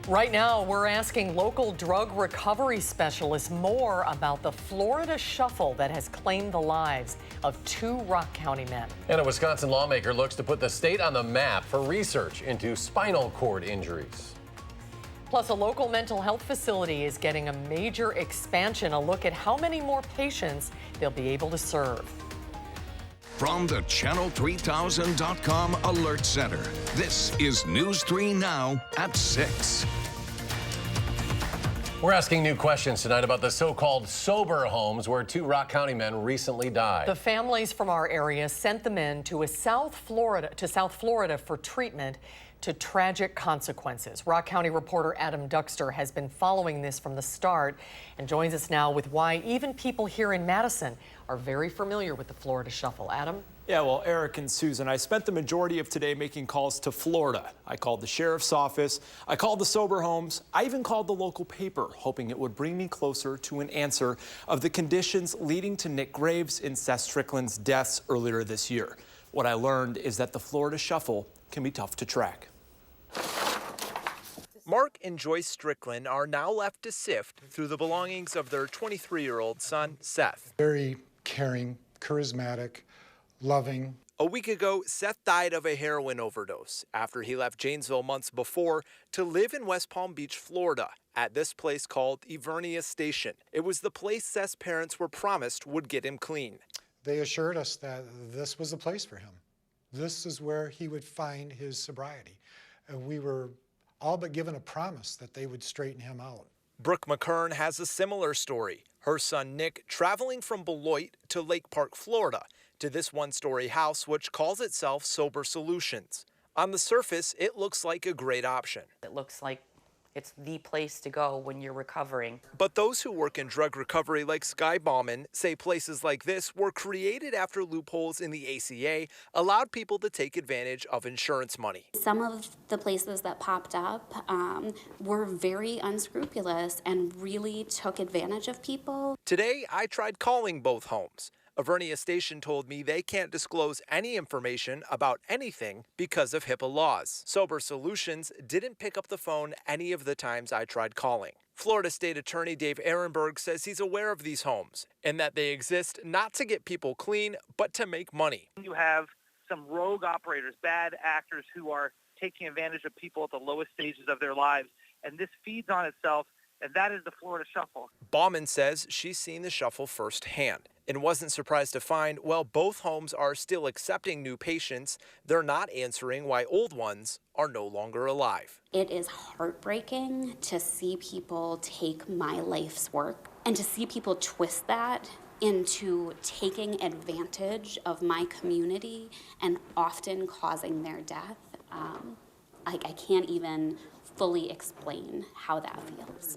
Right now, we're asking local drug recovery specialists more about the Florida shuffle that has claimed the lives of 2 Rock County men. And a Wisconsin lawmaker looks to put the state on the map for research into spinal cord injuries. Plus, a local mental health facility is getting a major expansion. A look at how many more patients they'll be able to serve. From the Channel3000.com Alert Center, this is News 3 Now at 6. We're asking new questions tonight about the so-called sober homes where 2 Rock County men recently died. The families from our area sent the men to South Florida for treatment to tragic consequences. Rock County reporter Adam Duxter has been following this from the start and joins us now with why even people here in Madison are very familiar with the Florida shuffle. Adam? Yeah, well, Eric and Susan, I spent the majority of today making calls to Florida. I called the sheriff's office, I called the sober homes, I even called the local paper, hoping it would bring me closer to an answer of the conditions leading to Nick Graves and Seth Strickland's deaths earlier this year. What I learned is that the Florida shuffle can be tough to track. Mark and Joyce Strickland are now left to sift through the belongings of their 23-year-old son, Seth. Very caring, charismatic, loving. A week ago, Seth died of a heroin overdose after he left Janesville months before to live in West Palm Beach, Florida, at this place called Ivernia Station. It was the place Seth's parents were promised would get him clean. They assured us that this was the place for him. This is where he would find his sobriety. And we were all but given a promise that they would straighten him out. Brooke McKern has a similar story. Her son Nick traveling from Beloit to Lake Park, Florida, to this one-story house which calls itself Sober Solutions. On the surface, it looks like a great option. It looks like it's the place to go when you're recovering. But those who work in drug recovery like Sky Bauman say places like this were created after loopholes in the ACA allowed people to take advantage of insurance money. Some of the places that popped up were very unscrupulous and really took advantage of people. Today, I tried calling both homes. Ivernia Station told me they can't disclose any information about anything because of HIPAA laws. Sober Solutions didn't pick up the phone any of the times I tried calling. Florida State Attorney Dave Ehrenberg says he's aware of these homes and that they exist not to get people clean, but to make money. You have some rogue operators, bad actors who are taking advantage of people at the lowest stages of their lives, and this feeds on itself, and that is the Florida shuffle. Bauman says she's seen the shuffle firsthand and wasn't surprised to find, while both homes are still accepting new patients, they're not answering why old ones are no longer alive. It is heartbreaking to see people take my life's work and to see people twist that into taking advantage of my community and often causing their death. I can't even fully explain how that feels.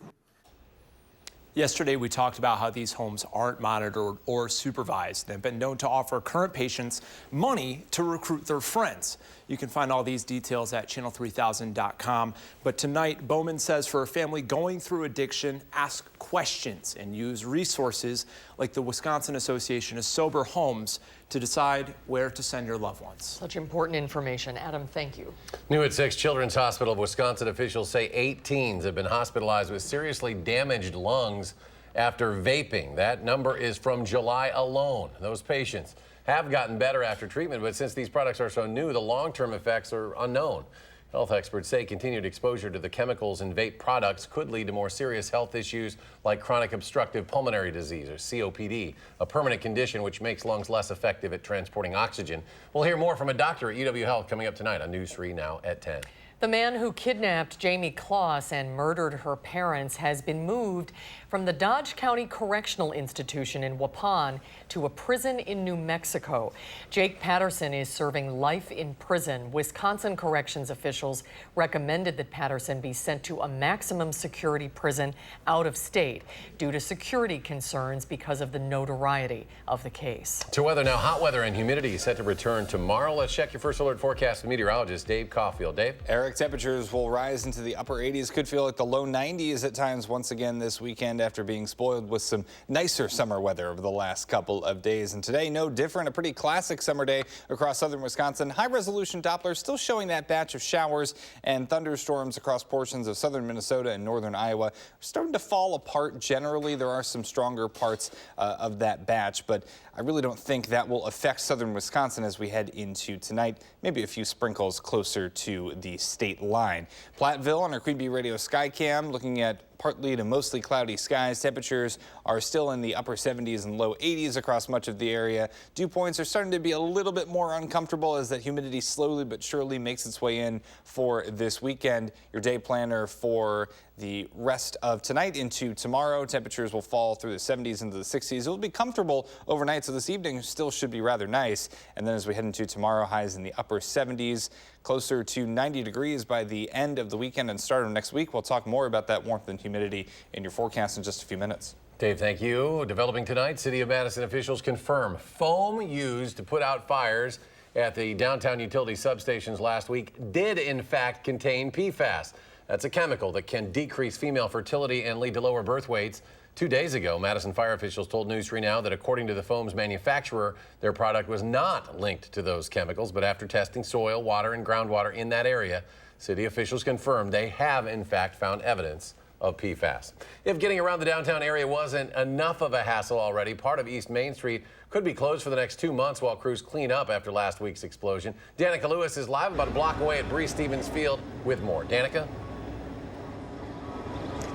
Yesterday, we talked about how these homes aren't monitored or supervised. They've been known to offer current patients money to recruit their friends. You can find all these details at Channel3000.com. But tonight, Bowman says for a family going through addiction, ask questions and use resources like the Wisconsin Association of Sober Homes to decide where to send your loved ones. Such important information. Adam, thank you. New at 6, Children's Hospital of Wisconsin officials say 8 teens have been hospitalized with seriously damaged lungs after vaping. That number is from July alone. Those patients have gotten better after treatment, but since these products are so new, the long-term effects are unknown. Health experts say continued exposure to the chemicals in vape products could lead to more serious health issues like chronic obstructive pulmonary disease, or COPD, a permanent condition which makes lungs less effective at transporting oxygen. We'll hear more from a doctor at UW Health coming up tonight on News 3 Now at 10. The man who kidnapped Jamie Kloss and murdered her parents has been moved from the Dodge County Correctional Institution in Waupun to a prison in New Mexico. Jake Patterson is serving life in prison. Wisconsin corrections officials recommended that Patterson be sent to a maximum security prison out of state due to security concerns because of the notoriety of the case. To weather now, hot weather and humidity set to return tomorrow. Let's check your first alert forecast with meteorologist Dave Caulfield. Dave? Eric? Eric. Temperatures will rise into the upper 80s. Could feel like the low 90s at times once again this weekend after being spoiled with some nicer summer weather over the last couple of days. And today, no different. A pretty classic summer day across southern Wisconsin. High-resolution Doppler still showing that batch of showers and thunderstorms across portions of southern Minnesota and northern Iowa. Starting to fall apart generally. There are some stronger parts of that batch, but I really don't think that will affect southern Wisconsin as we head into tonight. Maybe a few sprinkles closer to the state line. Platteville on our Queen Bee Radio Skycam looking at partly to mostly cloudy skies. Temperatures are still in the upper 70s and low 80s across much of the area. Dew points are starting to be a little bit more uncomfortable as that humidity slowly but surely makes its way in for this weekend. Your day planner for the rest of tonight into tomorrow. Temperatures will fall through the 70s into the 60s. It will be comfortable overnight, so this evening still should be rather nice. And then as we head into tomorrow, highs in the upper 70s, closer to 90 degrees by the end of the weekend and start of next week. We'll talk more about that warmth and humidity in your forecast in just a few minutes. Dave, thank you. Developing tonight, City of Madison officials confirm foam used to put out fires at the downtown utility substations last week did in fact contain PFAS. That's a chemical that can decrease female fertility and lead to lower birth weights. 2 days ago, Madison fire officials told News 3 Now that according to the foam's manufacturer, their product was not linked to those chemicals. But after testing soil, water, and groundwater in that area, city officials confirmed they have in fact found evidence of PFAS. If getting around the downtown area wasn't enough of a hassle already, part of East Main Street could be closed for the next 2 months while crews clean up after last week's explosion. Danica Lewis is live about a block away at Bree-Stevens Field with more. Danica?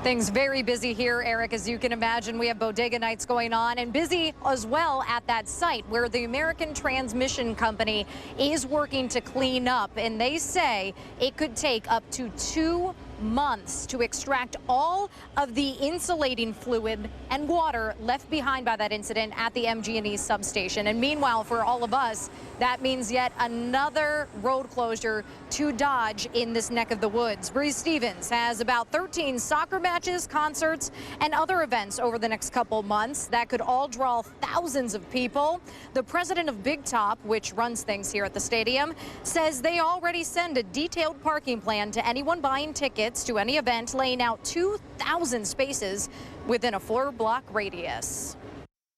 Things very busy here, Eric, as you can imagine. We have bodega nights going on and busy as well at that site where the American Transmission Company is working to clean up. And they say it could take up to 2 months to extract all of the insulating fluid and water left behind by that incident at the MG&E substation. And meanwhile, for all of us, that means yet another road closure to Dodge in this neck of the woods. Bree-Stevens has about 13 soccer matches, concerts, and other events over the next couple months that could all draw thousands of people. The president of Big Top, which runs things here at the stadium, says they already send a detailed parking plan to anyone buying tickets to any event, laying out 2,000 spaces within a 4-block radius.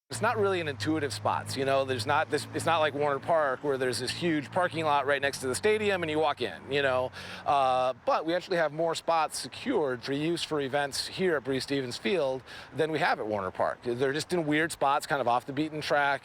It's not really an intuitive spot. You know, it's not like Warner Park where there's this huge parking lot right next to the stadium and you walk in, you know. But we actually have more spots secured for use for events here at Bree-Stevens Field than we have at Warner Park. They're just in weird spots, kind of off the beaten track.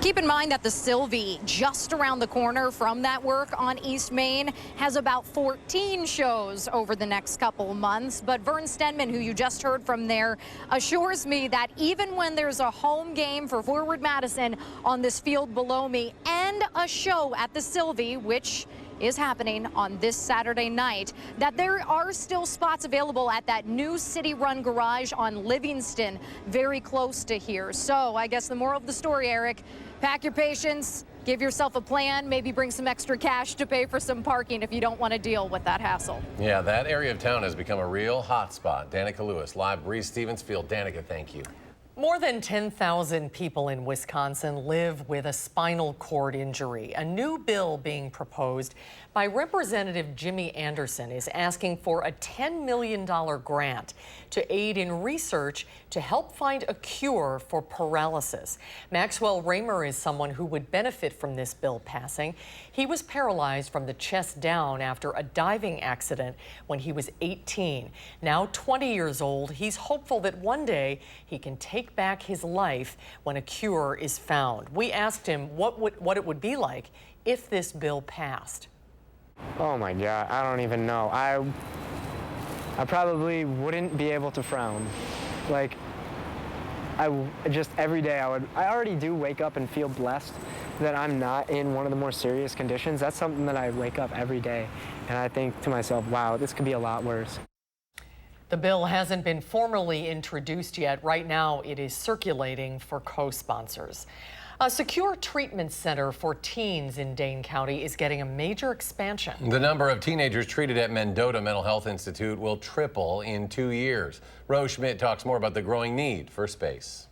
Keep in mind that the Sylvie, just around the corner from that work on East Main, has about 14 shows over the next couple months. But Vern Stenman, who you just heard from there, assures me that even when there's a home game for Forward Madison on this field below me and a show at the Sylvie, which is happening on this Saturday night, that there are still spots available at that new city-run garage on Livingston, very close to here. So I guess the moral of the story, Eric, pack your patience, give yourself a plan, maybe bring some extra cash to pay for some parking if you don't want to deal with that hassle. Yeah, that area of town has become a real hot spot. Danica Lewis, live Bree-Stevens Field. Danica, thank you. More than 10,000 people in Wisconsin live with a spinal cord injury. A new bill being proposed by Representative Jimmy Anderson is asking for a $10 million grant to aid in research to help find a cure for paralysis. Maxwell Raymer is someone who would benefit from this bill passing. He was paralyzed from the chest down after a diving accident when he was 18. Now 20 years old, he's hopeful that one day he can take back his life when a cure is found. We asked him what it would be like if this bill passed. Oh my God, I don't even know. I probably wouldn't be able to frown. Like, just every day I already do wake up and feel blessed that I'm not in one of the more serious conditions. That's something that I wake up every day and I think to myself, wow, this could be a lot worse. The bill hasn't been formally introduced yet. Right now, it is circulating for co-sponsors. A secure treatment center for teens in Dane County is getting a major expansion. The number of teenagers treated at Mendota Mental Health Institute will triple in 2 years. Rose Schmidt talks more about the growing need for space.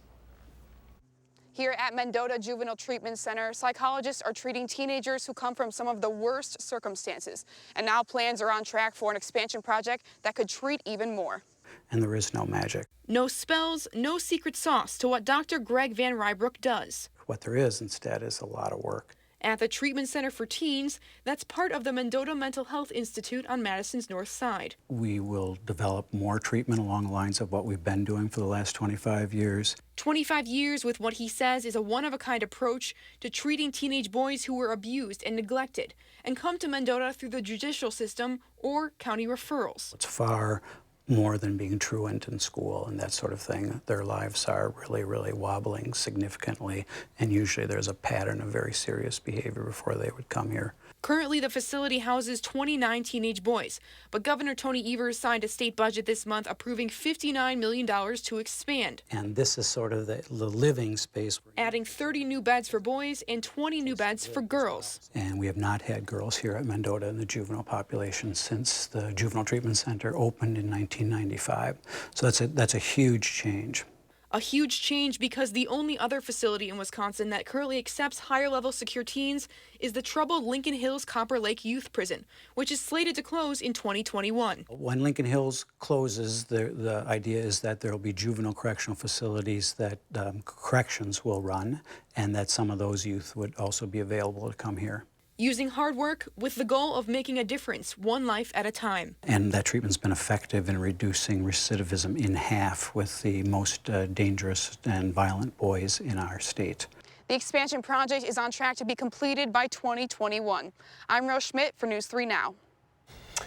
Here at Mendota Juvenile Treatment Center, psychologists are treating teenagers who come from some of the worst circumstances. And now plans are on track for an expansion project that could treat even more. And there is no magic. No spells, no secret sauce to what Dr. Greg Van Rybrook does. What there is instead is a lot of work. At the Treatment Center for Teens, that's part of the Mendota Mental Health Institute on Madison's north side. We will develop more treatment along the lines of what we've been doing for the last 25 years. 25 years with what he says is a one-of-a-kind approach to treating teenage boys who were abused and neglected and come to Mendota through the judicial system or county referrals. It's far more than being truant in school and that sort of thing. Their lives are really wobbling significantly, and usually there's a pattern of very serious behavior before they would come here. Currently, the facility houses 29 teenage boys, but Governor Tony Evers signed a state budget this month approving $59 million to expand. And this is sort of the living space. Adding 30 new beds for boys and 20 new beds for girls. And we have not had girls here at Mendota in the juvenile population since the Juvenile Treatment Center opened in 1995. So that's a huge change. A huge change because the only other facility in Wisconsin that currently accepts higher-level secure teens is the troubled Lincoln Hills Copper Lake Youth Prison, which is slated to close in 2021. When Lincoln Hills closes, the idea is that there will be juvenile correctional facilities that corrections will run, and that some of those youth would also be available to come here. Using hard work with the goal of making a difference, one life at a time. And that treatment's been effective in reducing recidivism in half with the most dangerous and violent boys in our state. The expansion project is on track to be completed by 2021. I'm Rose Schmidt for News 3 Now.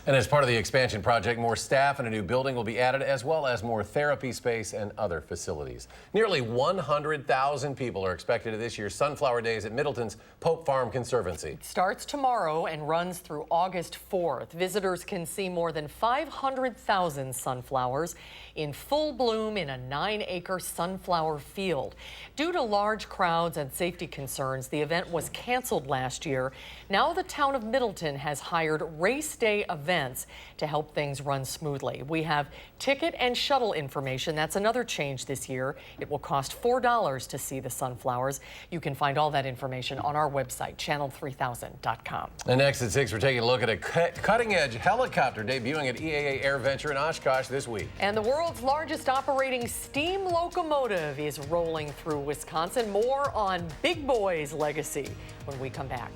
And as part of the expansion project, more staff and a new building will be added, as well as more therapy space and other facilities. Nearly 100,000 people are expected at this year's Sunflower Days at Middleton's Pope Farm Conservancy. It starts tomorrow and runs through August 4th. Visitors can see more than 500,000 sunflowers in full bloom in a 9-acre sunflower field. Due to large crowds and safety concerns, the event was canceled last year. Now the town of Middleton has hired race day events to help things run smoothly. We have ticket and shuttle information. That's another change this year. It will cost $4 to see the sunflowers. You can find all that information on our website, channel3000.com. And next at 6, we're taking a look at a cutting-edge helicopter debuting at EAA Air Venture in Oshkosh this week. And the world's largest operating steam locomotive is rolling through Wisconsin. More on Big Boy's legacy when we come back.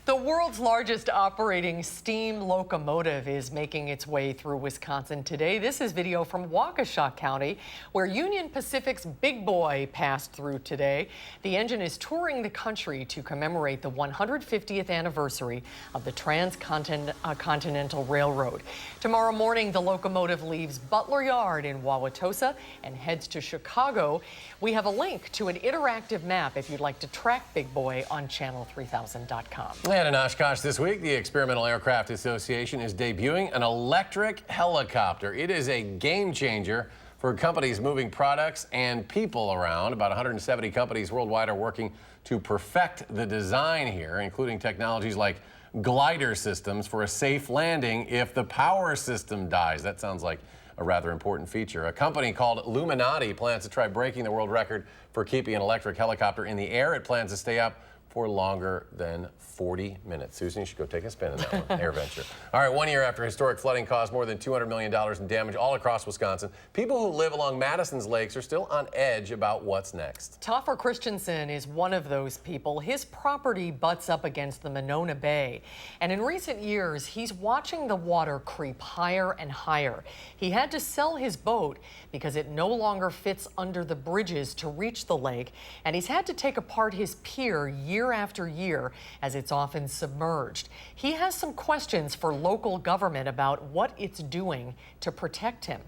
The world's largest operating steam locomotive is making its way through Wisconsin today. This is video from Waukesha County, where Union Pacific's Big Boy passed through today. The engine is touring the country to commemorate the 150th anniversary of the Transcontinental Railroad. Tomorrow morning, the locomotive leaves Butler Yard in Wauwatosa and heads to Chicago. We have a link to an interactive map if you'd like to track Big Boy on channel3000.com. And in Oshkosh this week, the Experimental Aircraft Association is debuting an electric helicopter. It is a game changer for companies moving products and people around. About 170 companies worldwide are working to perfect the design here, including technologies like glider systems for a safe landing if the power system dies. That sounds like a rather important feature. A company called Illuminati plans to try breaking the world record for keeping an electric helicopter in the air. It plans to stay up for longer than 40 minutes. Susan, you should go take a spin in that one. AirVenture. All right, 1 year after historic flooding caused more than $200 million in damage all across Wisconsin, people who live along Madison's lakes are still on edge about what's next. Toffer Christensen is one of those people. His property butts up against the Monona Bay. And in recent years, he's watching the water creep higher and higher. He had to sell his boat because it no longer fits under the bridges to reach the lake. And he's had to take apart his pier year after year as it's often submerged. He has some questions for local government about what it's doing to protect him.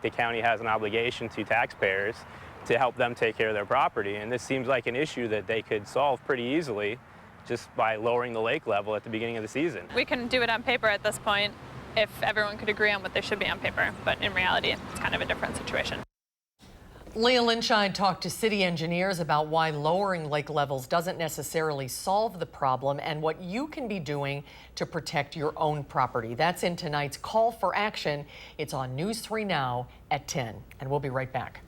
The county has an obligation to taxpayers to help them take care of their property, and this seems like an issue that they could solve pretty easily just by lowering the lake level at the beginning of the season. We can do it on paper at this point if everyone could agree on what they should be on paper, but in reality it's kind of a different situation. Leah Linscheid talked to city engineers about why lowering lake levels doesn't necessarily solve the problem and what you can be doing to protect your own property. That's in tonight's Call for Action. It's on News 3 Now at 10, and we'll be right back.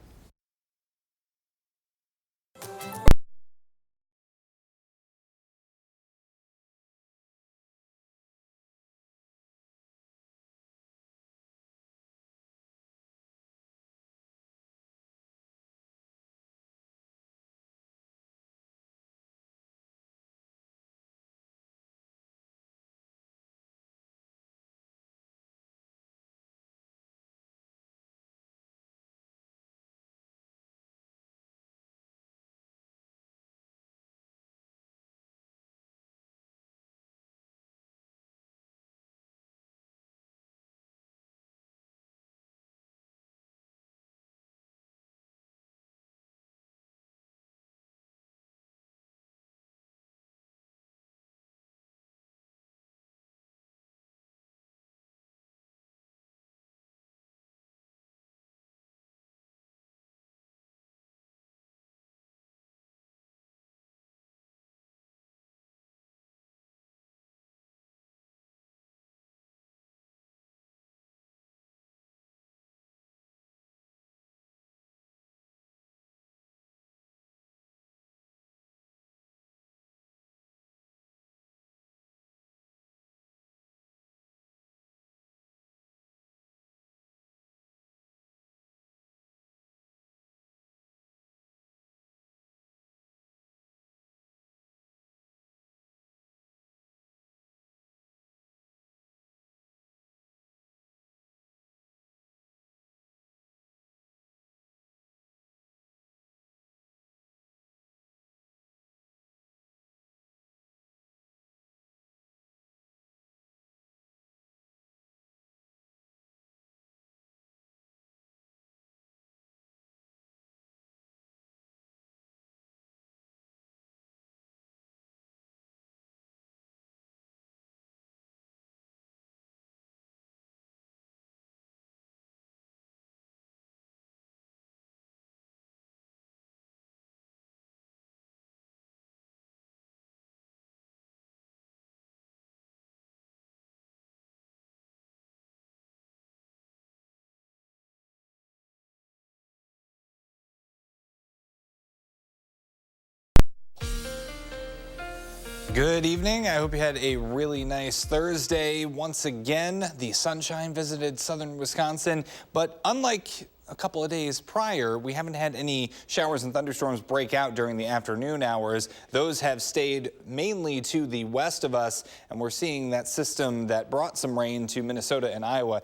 Good evening. I hope you had a really nice Thursday. Once again, the sunshine visited southern Wisconsin, but unlike a couple of days prior, we haven't had any showers and thunderstorms break out during the afternoon hours. Those have stayed mainly to the west of us, and we're seeing that system that brought some rain to Minnesota and Iowa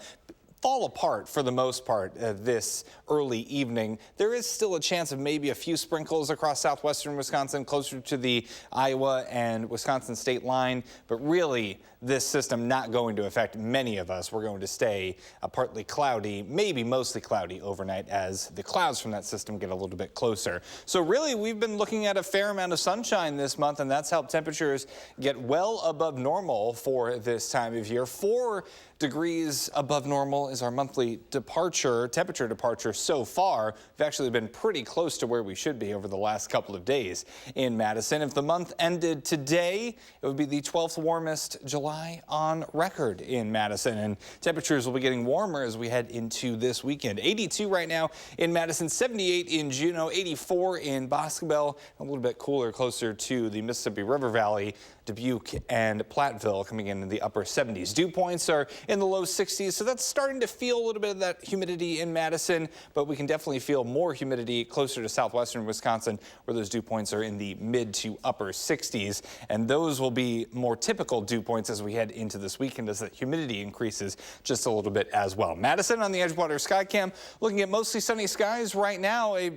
fall apart for the most part this early evening. There is still a chance of maybe a few sprinkles across southwestern Wisconsin, closer to the Iowa and Wisconsin state line, but really this system not going to affect many of us. We're going to stay partly cloudy, maybe mostly cloudy overnight as the clouds from that system get a little bit closer. So really we've been looking at a fair amount of sunshine this month, and that's helped temperatures get well above normal for this time of year. 4 degrees above normal is our monthly temperature departure so far. We've actually been pretty close to where we should be over the last couple of days in Madison. If the month ended today, it would be the 12th warmest July on record in Madison, and temperatures will be getting warmer as we head into this weekend. 82 right now in Madison, 78 in Juneau, 84 in Boscobel, a little bit cooler closer to the Mississippi River Valley. Dubuque and Platteville coming in the upper 70s. Dew points are in the low 60s, so that's starting to feel a little bit of that humidity in Madison, but we can definitely feel more humidity closer to southwestern Wisconsin, where those dew points are in the mid to upper 60s, and those will be more typical dew points as we head into this weekend as the humidity increases just a little bit as well. Madison on the Edgewater Skycam, looking at mostly sunny skies right now. A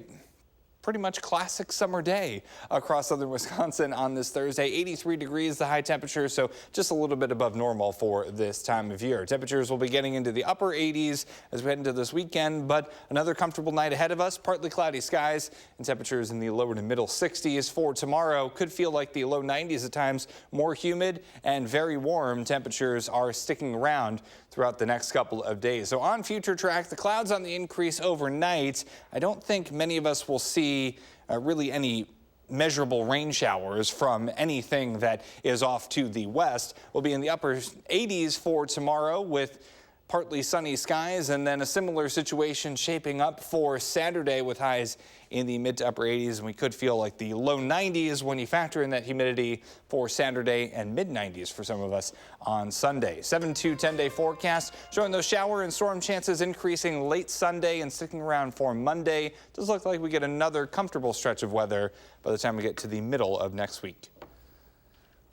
pretty much classic summer day across southern Wisconsin on this Thursday. 83 degrees the high temperature, so just a little bit above normal for this time of year. Temperatures will be getting into the upper 80s as we head into this weekend, but another comfortable night ahead of us. Partly cloudy skies and temperatures in the lower to middle 60s for tomorrow. Could feel like the low 90s at times, more humid and very warm. Temperatures are sticking around throughout the next couple of days. So on Future Track, the clouds on the increase overnight. I don't think many of us will see really any measurable rain showers from anything that is off to the west. We'll be in the upper 80s for tomorrow with partly sunny skies, and then a similar situation shaping up for Saturday with highs in the mid to upper 80s, and we could feel like the low 90s when you factor in that humidity for Saturday, and mid 90s for some of us on Sunday. 7 to 10-day forecast showing those shower and storm chances increasing late Sunday and sticking around for Monday. Does look like we get another comfortable stretch of weather by the time we get to the middle of next week.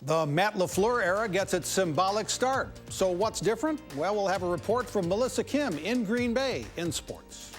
The Matt LaFleur era gets its symbolic start. So what's different? Well, we'll have a report from Melissa Kim in Green Bay in sports.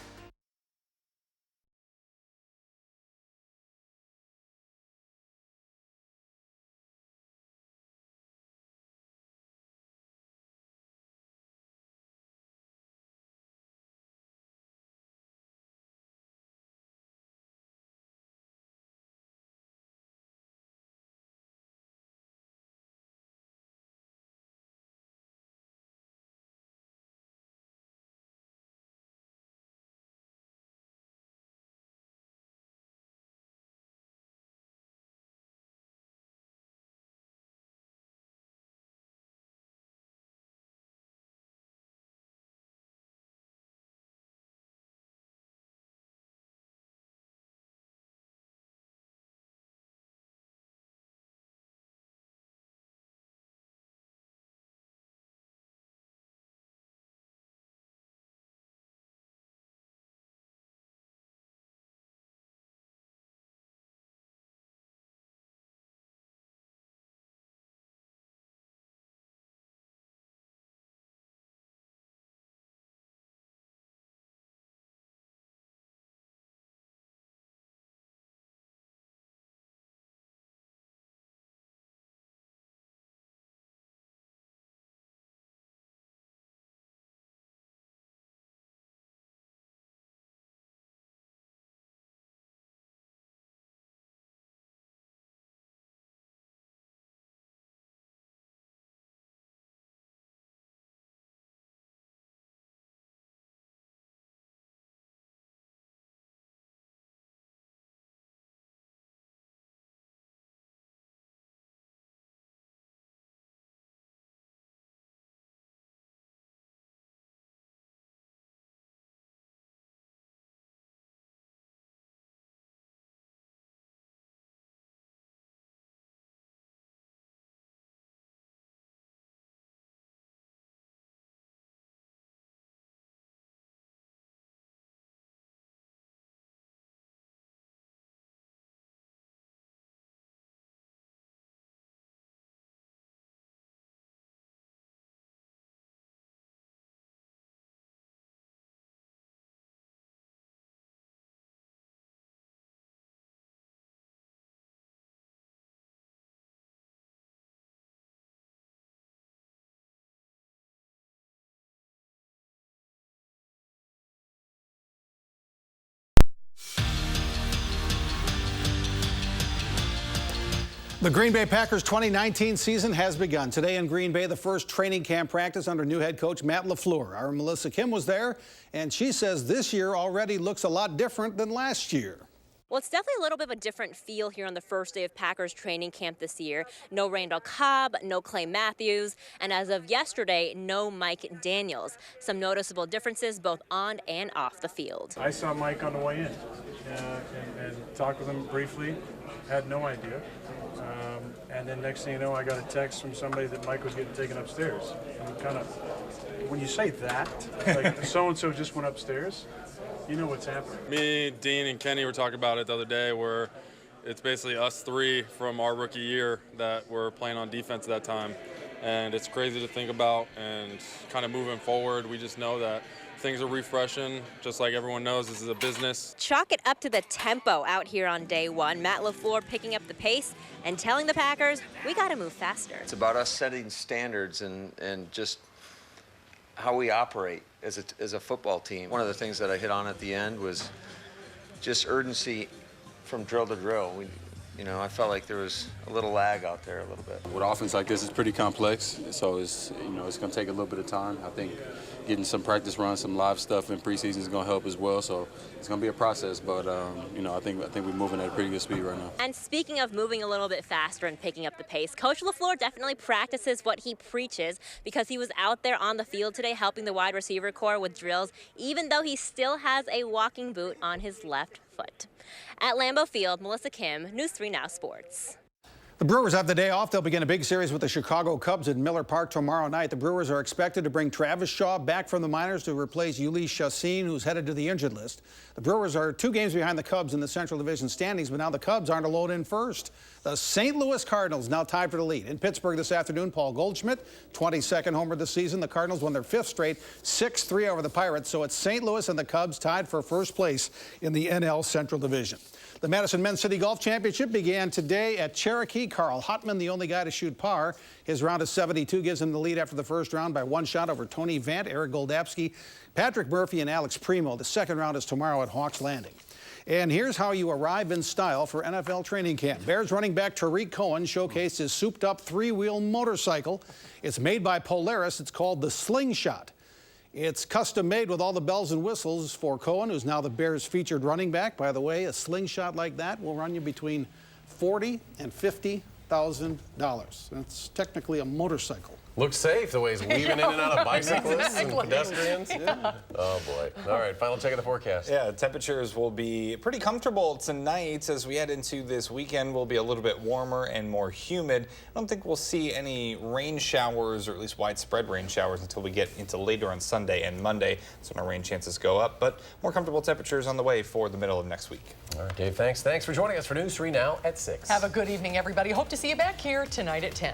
The Green Bay Packers 2019 season has begun. Today in Green Bay, the first training camp practice under new head coach Matt LaFleur. Our Melissa Kim was there, and she says this year already looks a lot different than last year. Well, it's definitely a little bit of a different feel here on the first day of Packers training camp this year. No Randall Cobb, no Clay Matthews, and as of yesterday, no Mike Daniels. Some noticeable differences both on and off the field. I saw Mike on the way in and talked with him briefly. Had no idea. And then next thing you know, I got a text from somebody that Mike was getting taken upstairs. And kind of, when you say that, like so-and-so just went upstairs, you know what's happening. Me, Dean, and Kenny were talking about it the other day where it's basically us three from our rookie year that were playing on defense at that time. And it's crazy to think about, and kind of moving forward, we just know that things are refreshing. Just like everyone knows, this is a business. Chalk it up to the tempo out here on day one. Matt LaFleur picking up the pace and telling the Packers, we got to move faster. It's about us setting standards and just how we operate as a football team. One of the things that I hit on at the end was just urgency from drill to drill. I felt like there was a little lag out there a little bit. With offense like this, it's pretty complex, so it's going to take a little bit of time. I think getting some practice runs, some live stuff in preseason is going to help as well. So it's going to be a process, but I think we're moving at a pretty good speed right now. And speaking of moving a little bit faster and picking up the pace, Coach LaFleur definitely practices what he preaches, because he was out there on the field today helping the wide receiver corps with drills, even though he still has a walking boot on his left foot. At Lambeau Field, Melissa Kim, News 3 Now Sports. The Brewers have the day off. They'll begin a big series with the Chicago Cubs at Miller Park tomorrow night. The Brewers are expected to bring Travis Shaw back from the minors to replace Yuli Chassin, who's headed to the injured list. The Brewers are 2 games behind the Cubs in the Central Division standings, but now the Cubs aren't alone in first. The St. Louis Cardinals now tied for the lead. In Pittsburgh this afternoon, Paul Goldschmidt, 22nd homer this season. The Cardinals won their 5th straight, 6-3 over the Pirates. So it's St. Louis and the Cubs tied for first place in the NL Central Division. The Madison Men's City Golf Championship began today at Cherokee. Carl Hotman, the only guy to shoot par. His round of 72 gives him the lead after the first round by 1 shot over Tony Vant, Eric Goldapsky, Patrick Murphy, and Alex Primo. The second round is tomorrow at Hawks Landing. And here's how you arrive in style for NFL training camp. Bears running back Tariq Cohen showcased his souped-up 3-wheel motorcycle. It's made by Polaris. It's called the Slingshot. It's custom made with all the bells and whistles for Cohen, who's now the Bears' featured running back. By the way, a slingshot like that will run you between $40,000 and $50,000. That's technically a motorcycle. Looks safe the way he's weaving in and out of bicyclists and Exactly. pedestrians. Yeah. Oh, boy. All right, final check of the forecast. Yeah, temperatures will be pretty comfortable tonight. As we head into this weekend, will be a little bit warmer and more humid. I don't think we'll see any rain showers, or at least widespread rain showers, until we get into later on Sunday and Monday. That's when our rain chances go up, but more comfortable temperatures on the way for the middle of next week. All right, Dave, thanks. Thanks for joining us for News 3 Now at 6. Have a good evening, everybody. Hope to see you back here tonight at 10.